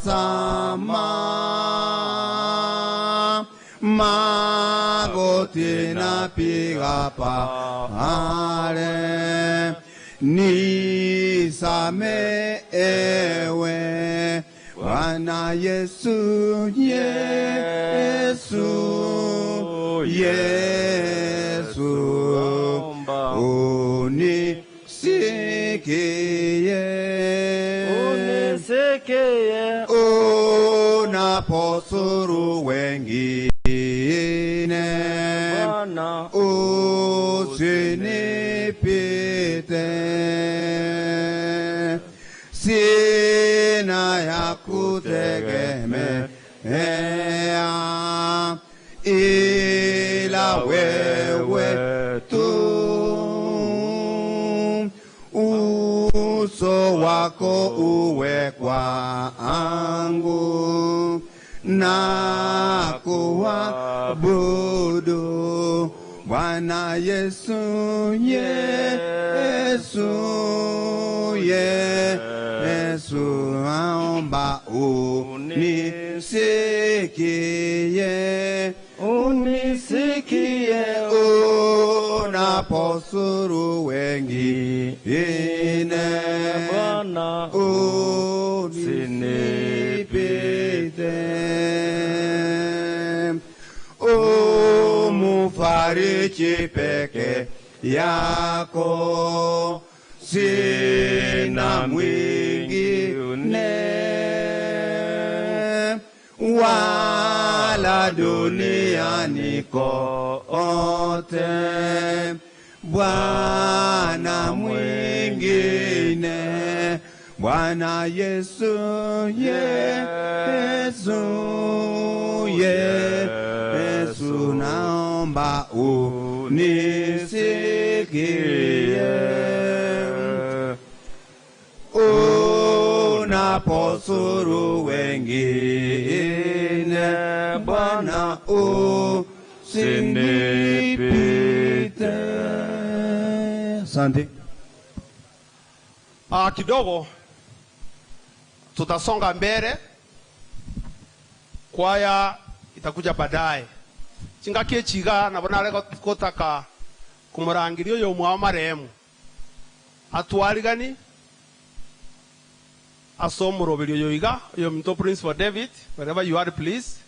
sama magoti na piga pale nisame ewe Bwana Yesu Yesu Yesu unisikie unaposuru wengine Bwana usinipite sina ya kutegemea ila wewe tu uso wako uwe kwangu na kuabudu Bwana Yesu Yesu Yesu naomba unisikie unaposuru wengine Bwana usinipite umufariji peke yako sina mwingine wala duniani kote Bwana mwingine Bwana Yesu Yesu Yesu naomba unisikie unaposuru wengine Bwana usinipite. Asante. Kidogo tutasonga mbele, kwaya itakuja baadaye. Chingakie chiga nabona leko kotaka kumurangirio yo mwa maremu atwarigani asomuro yoiga yo mto Prince for David, wherever you are please.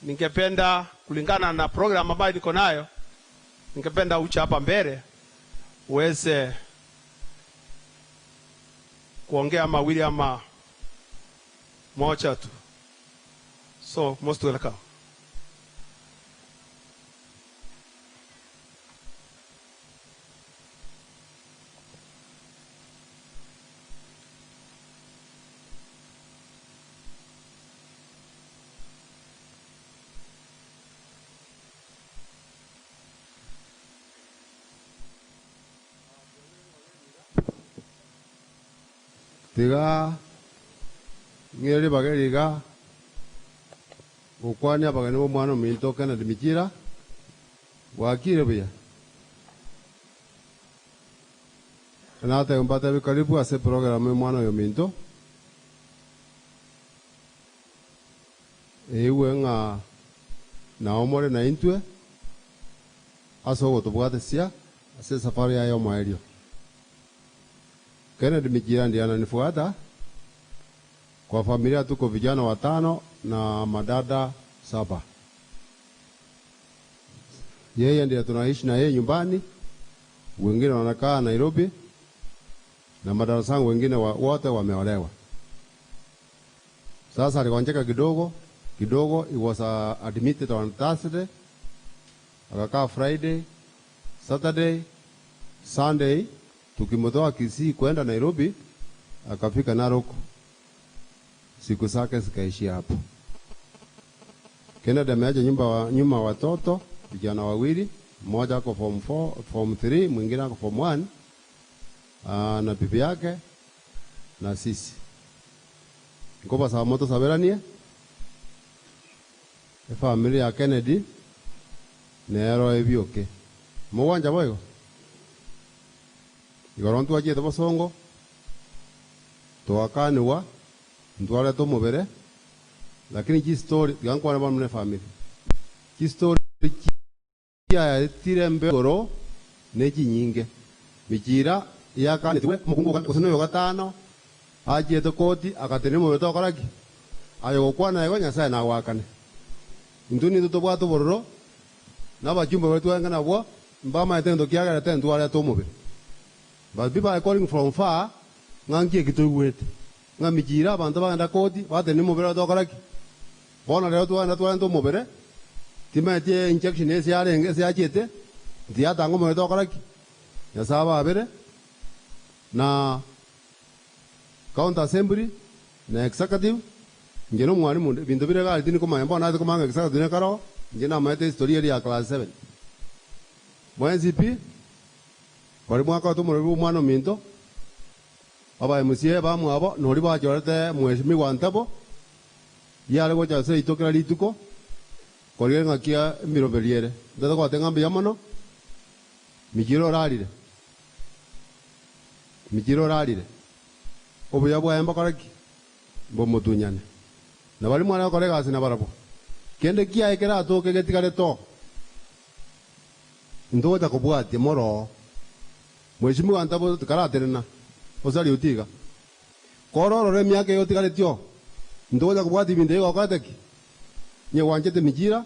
Ningependa kulingana na program ambayo niko nayo, ningependa ucha hapa mbele uweze kuongea mawili ama moja tu. So most welcome. Tiga ngeli bageliga ukwani abagani bo mwana minto kana dimikira wakire bia na ate umpata karibu ase programa mwana yo minto ewe nga na omore na intwe aso gotubwate sia ase safari ya yo maelio Kennedy Mijirandi ananifuata. Kwa familia tuko vijana 5 na madada 7. Yeye ndiye tunaishi na yeye nyumbani. Wengine wanakaa Nairobi. Na madada zangu wengine wote wameolewa. Sasa alikonjeka kidogo. He was admitted on Thursday. Akakaa Friday, Saturday, Sunday. Tukimotoa Kisii kwenda Nairobi, akafika Narok. Siku zake zikaishia hapo. Kennedy ameacha nyuma watoto, vijana wawili, mmoja ako form 3, mwingine ako form 1. Na bibi yake na sisi. Ngoba sa moto saberanie. Familia ya Kennedy nero ebioke. Mwanja boyo. Igorontu aje tabo songo. Toakaniwa ndwale to mubere lakini ki story yangu wana mne family ki story ya tirembe goro neji nyinge mijira yakane twe mukungu kusino yo gatano aje to koti akatene mu to koraki ayo kwana yego nyasaye na wakane nduni to bwato bororo nabajumba wetu ngana bwo mbama etendo kiagara tendo wale to mubere but people are calling from far ngangie kitugwete ngamijira abantu baganda koti batene mubere to koraki bona leo to mubere timatie injection ese yarenge ese yachete ndia tango mwe to koraki yasaba abere na county assembly na executive ngeno mwalimu bintu bire gali tini kuma mbona nazo kuma executive karo ngena maite historia ya class 7 mwenzi pi bari mwaka to mwe mwana minto aba musie ba mwabo nori ba jorete mweshimi wantabo yale go chase itokera lituko kolye ngakia miro beliere ndato ko tenga mbiyamano mijiro ralire obuya bwa emba koraki bo mutunyane na bali mwana kolega asina barabo kende kia ekera atoke getikale to ndo ta kubwati moro mweshimi wantabo tukaraterena osali utiga kororo re myake yotikale tyo ndo ta kubwati binde yo kateki nye wanjete mijira